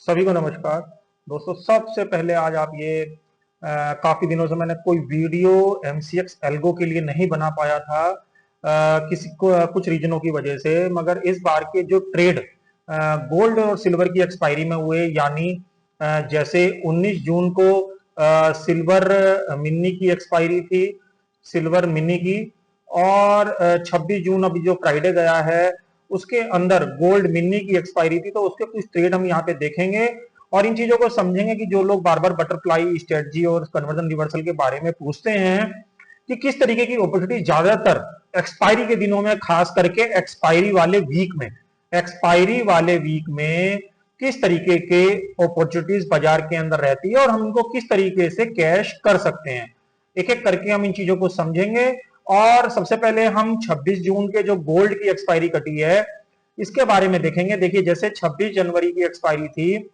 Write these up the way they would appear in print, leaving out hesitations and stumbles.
सभी को नमस्कार। दोस्तों, सबसे पहले आज आप ये काफी दिनों से मैंने कोई वीडियो एमसीएक्स एल्गो के लिए नहीं बना पाया था, किसी को कुछ रीजनों की वजह से। मगर इस बार के जो ट्रेड गोल्ड और सिल्वर की एक्सपायरी में हुए, यानी जैसे 19 जून को सिल्वर मिनी की एक्सपायरी थी, सिल्वर मिनी की, और 26 जून अभी जो फ्राइडे गया है उसके अंदर गोल्ड मिनी की एक्सपायरी थी। तो उसके कुछ ट्रेड हम यहाँ पे देखेंगे और इन चीजों को समझेंगे कि जो लोग बार बार बटरफ्लाई स्ट्रेटजी और कन्वर्जन रिवर्सल के बारे में पूछते हैं कि किस तरीके की अपॉर्चुनिटी ज्यादातर एक्सपायरी के दिनों में, खास करके एक्सपायरी वाले वीक में किस तरीके के अपॉर्चुनिटीज बाजार के अंदर रहती है और हम इनको किस तरीके से कैश कर सकते हैं। एक एक करके हम इन चीजों को समझेंगे। और सबसे पहले हम 26 जून के जो गोल्ड की एक्सपायरी कटी है इसके बारे में देखेंगे। देखिए, जैसे 26 जनवरी की एक्सपायरी थी,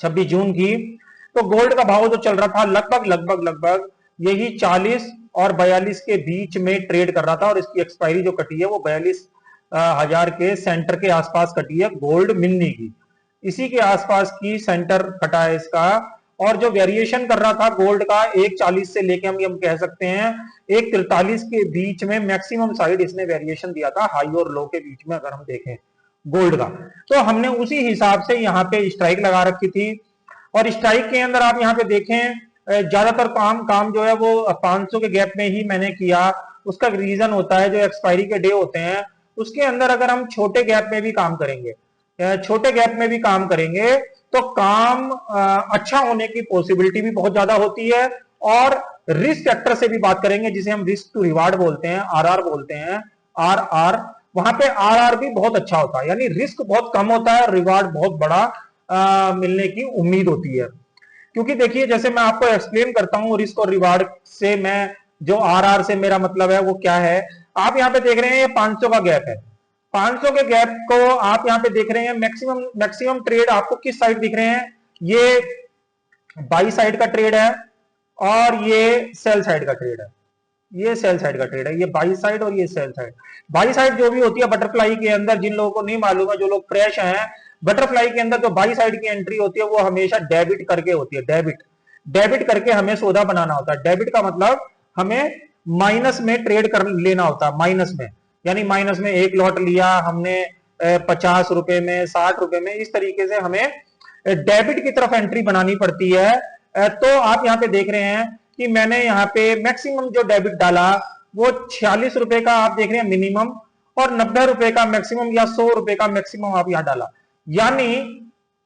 26 जून की, तो गोल्ड का भाव जो चल रहा था लगभग यही 40 और 42 के बीच में ट्रेड कर रहा था। और इसकी एक्सपायरी जो कटी है वो 42,000 के सेंटर के आसपास कटी है गोल्ड मिनी की। इसी के आसपास की सेंटर कटा है इसका। और जो वेरिएशन कर रहा था गोल्ड का 1,40 से लेके हम कह सकते हैं 1,43 के बीच में मैक्सिमम साइड इसने वेरिएशन दिया था, हाई और लो के बीच में अगर हम देखें गोल्ड का। तो हमने उसी हिसाब से यहाँ पे स्ट्राइक लगा रखी थी। और स्ट्राइक के अंदर आप यहाँ पे देखें ज्यादातर काम जो है वो 500 के गैप में ही मैंने किया। उसका रीजन होता है जो एक्सपायरी के डे होते हैं उसके अंदर अगर हम छोटे गैप में भी काम करेंगे, तो काम अच्छा होने की पॉसिबिलिटी भी बहुत ज्यादा होती है। और रिस्क फैक्टर से भी बात करेंगे, जिसे हम रिस्क टू रिवार्ड बोलते हैं, आरआर बोलते हैं, आरआर। वहां पे आरआर भी बहुत अच्छा होता है, यानी रिस्क बहुत कम होता है और रिवार्ड बहुत बड़ा मिलने की उम्मीद होती है। क्योंकि देखिए, जैसे मैं आपको एक्सप्लेन करता हूं रिस्क और रिवार्ड से, मैं जो आरआर से मेरा मतलब है वो क्या है। आप यहाँ पे देख रहे हैं ये 500 का गैप है। 500 के गैप को आप यहाँ पे देख रहे हैं, मैक्सिमम ट्रेड आपको किस साइड दिख रहे हैं, ये बाई साइड का ट्रेड है और ये सेल साइड का ट्रेड है। ये बाई साइड और ये सेल साइड। बाई साइड जो भी होती है बटरफ्लाई के अंदर, जिन लोगों को नहीं मालूम है, जो लोग फ्रेश हैं, बटरफ्लाई के अंदर जो बाई साइड की एंट्री होती है वो हमेशा डेबिट करके होती है। डेबिट करके हमें सौदा बनाना होता है। डेबिट का मतलब हमें माइनस में ट्रेड कर लेना होता है, माइनस में, यानी माइनस में एक लॉट लिया हमने 50 रुपए में, 60 रुपए में, इस तरीके से हमें डेबिट की तरफ एंट्री बनानी पड़ती है। तो आप यहाँ पे देख रहे हैं कि मैंने यहाँ पे मैक्सिमम जो डेबिट डाला वो 46 रुपए का आप देख रहे हैं मिनिमम, और 90 रुपए का मैक्सिमम या 100 रुपए का मैक्सिमम आप यहाँ डाला। यानी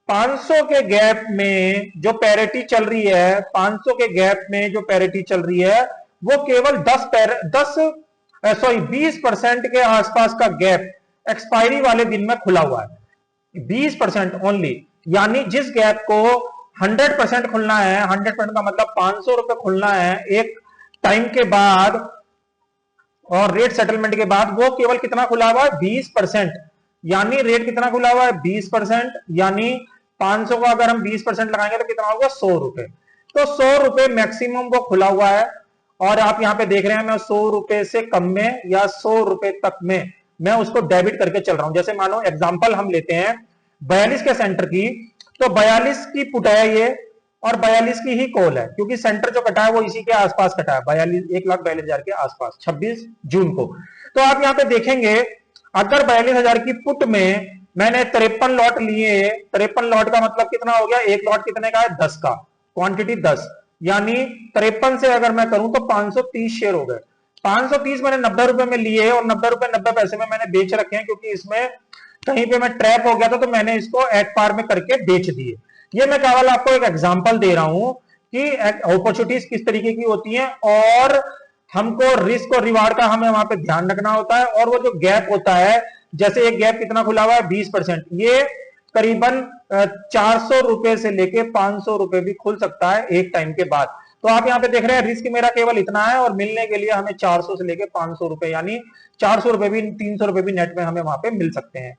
500 के गैप में जो पैरिटी चल रही है, 500 के गैप में जो पैरिटी चल रही है वो केवल 20% के आसपास का गैप एक्सपायरी वाले दिन में खुला हुआ है, 20% ओनली। यानी जिस गैप को 100% खुलना है, 100% का मतलब 500 रुपए खुलना है एक टाइम के बाद और रेट सेटलमेंट के बाद, वो केवल कितना खुला हुआ है, 20%। यानी रेट कितना खुला हुआ है, 20%। यानी 500 का अगर हम 20% लगाएंगे तो कितना होगा, 100 रुपए। तो 100 रुपए मैक्सिमम वो खुला हुआ है। और आप यहां पे देख रहे हैं मैं 100 रुपए से कम में या 100 रुपए तक में मैं उसको डेबिट करके चल रहा हूं। जैसे मानो एग्जांपल हम लेते हैं 42 के सेंटर की, तो 42 की पुट है ये और 42 की ही कॉल है, क्योंकि सेंटर जो कटा है वो इसी के आसपास कटा है, 1,42,000 के आसपास 26 जून को। तो आप यहां पे देखेंगे अगर 42,000 की पुट में मैंने 53 लॉट लिए, 53 लॉट का मतलब कितना हो गया, एक लॉट कितने का है, 10 का, क्वांटिटी 10, यानी 53 से अगर मैं करूं तो 530 शेयर हो गए। 530 मैंने 90 रुपए में लिए और 90 रुपए 90 पैसे में मैंने बेच रखे हैं, क्योंकि इसमें कहीं पे मैं ट्रैप हो गया था तो मैंने इसको एट पार में करके बेच दिए। ये मैं केवल आपको एक एग्जांपल दे रहा हूं कि अपॉर्चुनिटीज किस तरीके की होती हैं और हमको रिस्क और रिवार्ड का हमें वहां पे ध्यान रखना होता है। और वो जो गैप होता है, जैसे एक गैप कितना खुला हुआ है, 20%, ये करीबन 400 रुपए से लेके 500 रुपए भी खुल सकता है एक टाइम के बाद। तो आप यहाँ पे देख रहे हैं रिस्क मेरा केवल इतना है और मिलने के लिए हमें 400 से लेके 500 रुपए, यानी 400 रुपए भी, 300 रुपए भी नेट में हमें वहां पे मिल सकते हैं।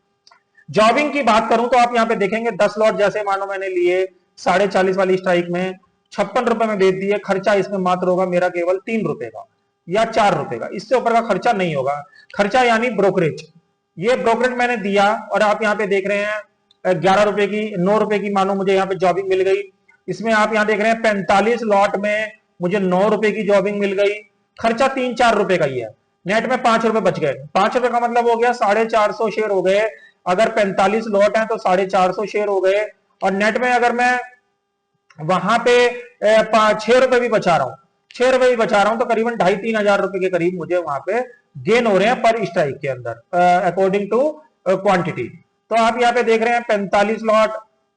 जॉबिंग की बात करूं तो आप यहाँ पे देखेंगे 10 लॉट जैसे मानो मैंने लिए 40.5 वाली स्ट्राइक में 56 रुपए में बेच दिए। खर्चा इसमें मात्र होगा मेरा केवल 3 रुपए का या 4 रुपए का, इससे ऊपर का खर्चा नहीं होगा। खर्चा यानी ब्रोकरेज, ये ब्रोकरेज मैंने दिया और आप यहाँ पे देख रहे हैं 11 रुपए की, 9 रुपए की मानो मुझे यहाँ पे जॉबिंग मिल गई। इसमें आप यहाँ देख रहे हैं 45 लॉट में मुझे 9 रुपए की जॉबिंग मिल गई। खर्चा 3-4 रुपए का ही है, नेट में 5 रुपए बच गए। 5 रुपए का मतलब हो गया 450 शेयर हो गए। अगर 45 लॉट है तो 450 शेयर हो गए। और नेट में अगर मैं वहां पे 6 रुपए भी बचा रहा हूं, 6 रुपए भी बचा रहा हूं, तो करीबन 2,500-3 हजार रुपए के करीब मुझे वहां पे गेन हो रहे हैं पर स्ट्राइक के अंदर अकॉर्डिंग टू क्वांटिटी। तो आप यहाँ पे देख रहे हैं 45 लॉट,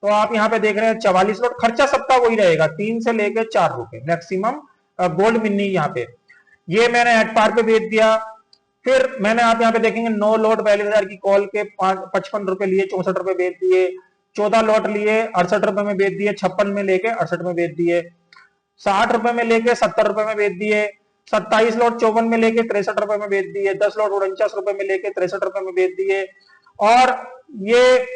तो आप यहाँ पे देख रहे हैं 44 लॉट। खर्चा सबका वही रहेगा, 3 से लेके 4 रुपए मैक्सिमम गोल्ड मिनी। यहाँ पे ये मैंने एट पार पे बेच दिया। फिर मैंने आप यहाँ पे देखेंगे 9 लॉट 42,000 की कॉल के 55 रुपए लिए 64 रुपए बेच दिए। 14 लॉट लिए 68 रुपए में बेच दिए। 56 में लेके 68 में बेच दिए। 60 रुपए में लेके 70 रुपए में बेच दिए। 27 लॉट 54 में लेके 63 रुपए में बेच दिए। 10 लॉट 49 रुपए में लेके 63 रुपए में बेच दिए। और ये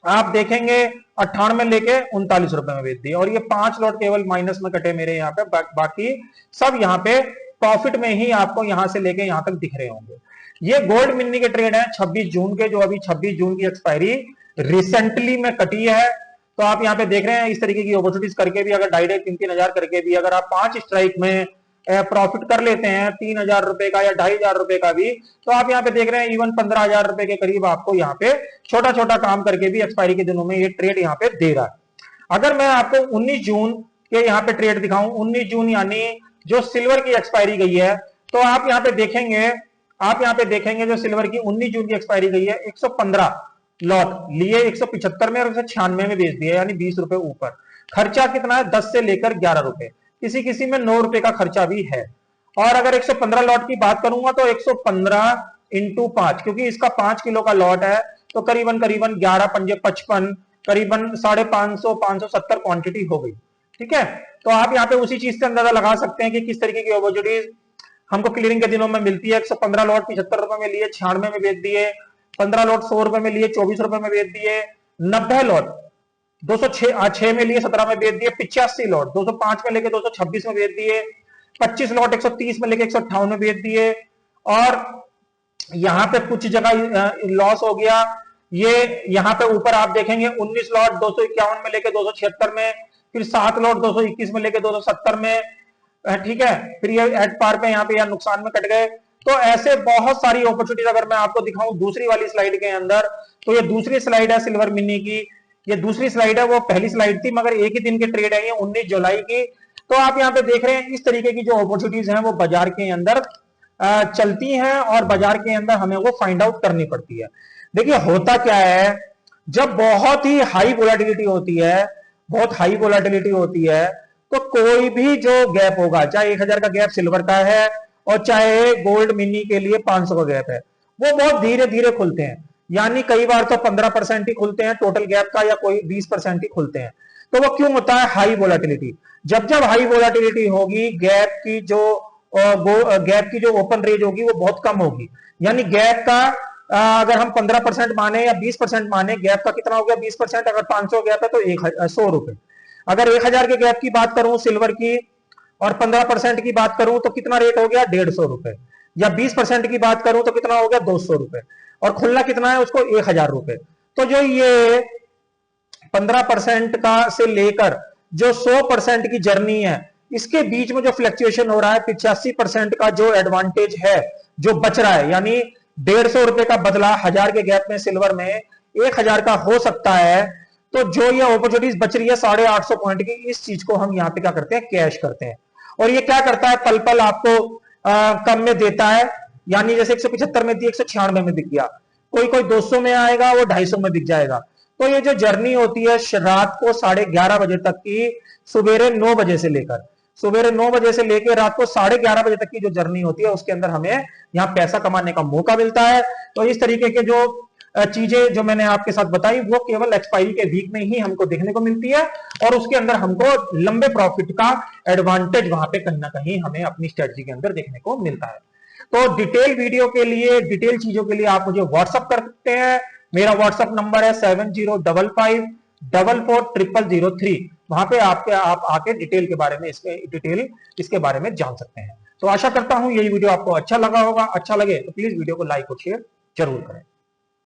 आप देखेंगे 98 में लेके 39 रुपए में बेच दिए। और ये 5 लॉट केवल माइनस में कटे मेरे यहाँ पे, बाकी सब यहाँ पे प्रॉफिट में ही आपको यहां से लेके यहां तक दिख रहे होंगे। ये गोल्ड मिनी के ट्रेड है 26 जून के, जो अभी 26 जून की एक्सपायरी रिसेंटली में कटी है। तो आप यहाँ पे देख रहे हैं इस तरीके की अपॉर्चुनिटीज करके भी, अगर डायरेक्ट 3-3 हजार करके भी अगर आप 5 स्ट्राइक में प्रॉफिट कर लेते हैं 3,000 रुपए का या 2,500 रुपए का भी, तो आप यहाँ पे देख रहे हैं इवन 15,000 रुपए के करीब आपको यहाँ पे छोटा छोटा काम करके भी एक्सपायरी के दिनों में ये ट्रेड यहाँ पे दे रहा है। अगर मैं आपको 19 जून के यहाँ पे ट्रेड दिखाऊं, 19 जून यानी जो सिल्वर की एक्सपायरी गई है, तो आप यहाँ पे देखेंगे जो सिल्वर की 19 जून की एक्सपायरी गई है 115 लॉट लिए 175 में और 196 में बेच दिया, यानी 20 रुपए ऊपर। खर्चा कितना है 10 से लेकर 11 रुपए, किसी किसी में 9 रुपए का खर्चा भी है। और अगर 115 लॉट की बात करूंगा तो 115 इंटू 5, क्योंकि इसका 5 किलो का लॉट है, तो करीबन 11 पंजे 55, करीबन 550 570 क्वांटिटी हो गई। ठीक है, तो आप यहाँ पे उसी चीज से अंदाजा लगा सकते हैं कि किस तरीके की अपॉर्चुनिटीज हमको क्लियरिंग के दिनों में मिलती है। 115 लॉट 75 रुपए में लिए 96 में बेच दिए। 15 लॉट 100 रुपए में लिए 24 रुपए में बेच दिए। 90 लॉट 206 में लिए 17 में बेच दिए। 85 लॉट 205 में लेके 226 में बेच दिए। 25 लॉट 130 में लेके 158 में बेच दिए। और यहाँ पे कुछ जगह लॉस हो गया। ये यहाँ पे ऊपर आप देखेंगे 19 लॉट 251 में लेके 276 में, फिर 7 लॉट 221 में लेके 270 में। ठीक है, फिर ये एट पार पे यहाँ पे या नुकसान में कट गए। तो ऐसे बहुत सारी अपॉर्चुनिटीज अगर मैं आपको दिखाऊं दूसरी वाली स्लाइड के अंदर, तो ये दूसरी स्लाइड है सिल्वर मिनी की। ये दूसरी स्लाइड है, वो पहली स्लाइड थी मगर एक ही दिन के ट्रेड है, ये 19 जुलाई की। तो आप यहाँ पे देख रहे हैं इस तरीके की जो अपॉर्चुनिटीज हैं वो बाजार के अंदर चलती हैं और बाजार के अंदर हमें वो फाइंड आउट करनी पड़ती है। देखिए होता क्या है, जब बहुत ही हाई वोलेटिलिटी होती है, बहुत हाई वोलेटिलिटी होती है, तो कोई भी जो गैप होगा, चाहे 1000 का गैप सिल्वर का है और चाहे गोल्ड मिनी के लिए 500 का गैप है, वो बहुत धीरे धीरे खुलते हैं। यानी कई बार तो 15% ही खुलते हैं टोटल गैप का, या कोई 20% ही खुलते हैं। तो वो क्यों होता है? High volatility. जब जब हाई वोलेटिलिटी होगी, गैप की जो ओपन रेंज होगी वो बहुत कम होगी। यानी गैप का अगर हम 15% माने या 20% माने, गैप का कितना हो गया 20%। अगर 500 गैप है तो 100 रुपए। अगर 1000 के गैप की बात करूं सिल्वर की और 15% की बात करूं तो कितना रेट हो गया 150 रुपए, या 20% की बात करूं तो कितना हो गया 200 रुपए, और खुलना कितना है उसको 1000 रुपए। तो जो ये 15% का से लेकर जो 100% की जर्नी है, इसके बीच में जो फ्लक्चुएशन हो रहा है 85% का जो एडवांटेज है जो बच रहा है, यानी 150 रुपए का बदला 1000 के गैप में सिल्वर में 1000 का हो सकता है। तो जो ये अपॉर्चुनिटीज बच रही है 850 पॉइंट की, इस चीज को हम यहाँ पे क्या करते हैं, कैश करते हैं। और ये क्या करता है, पल पल आपको कम में देता है। यानी जैसे 175 में दिया 196 में बिक गया, कोई 200 में आएगा वो 250 में बिक जाएगा। तो ये जो जर्नी होती है रात को 11:30 बजे तक की, सवेरे 9 बजे से लेकर रात को 11:30 बजे तक की जो जर्नी होती है, उसके अंदर हमें यहाँ पैसा कमाने का मौका मिलता है। तो इस तरीके के जो चीजें जो मैंने आपके साथ बताई वो केवल एक्सपायरी के वीक में ही हमको देखने को मिलती है, और उसके अंदर हमको लंबे प्रॉफिट का एडवांटेज वहां पे कहीं ना कहीं हमें अपनी स्ट्रेटजी के अंदर देखने को मिलता है। तो डिटेल वीडियो के लिए, डिटेल चीजों के लिए आप मुझे व्हाट्सअप कर सकते हैं। मेरा व्हाट्सअप नंबर है 7055440003। वहां पे आप आके डिटेल के बारे में इसके बारे में जान सकते हैं। तो आशा करता हूं यही वीडियो आपको अच्छा लगा होगा। अच्छा लगे तो प्लीज वीडियो को लाइक और शेयर जरूर करें।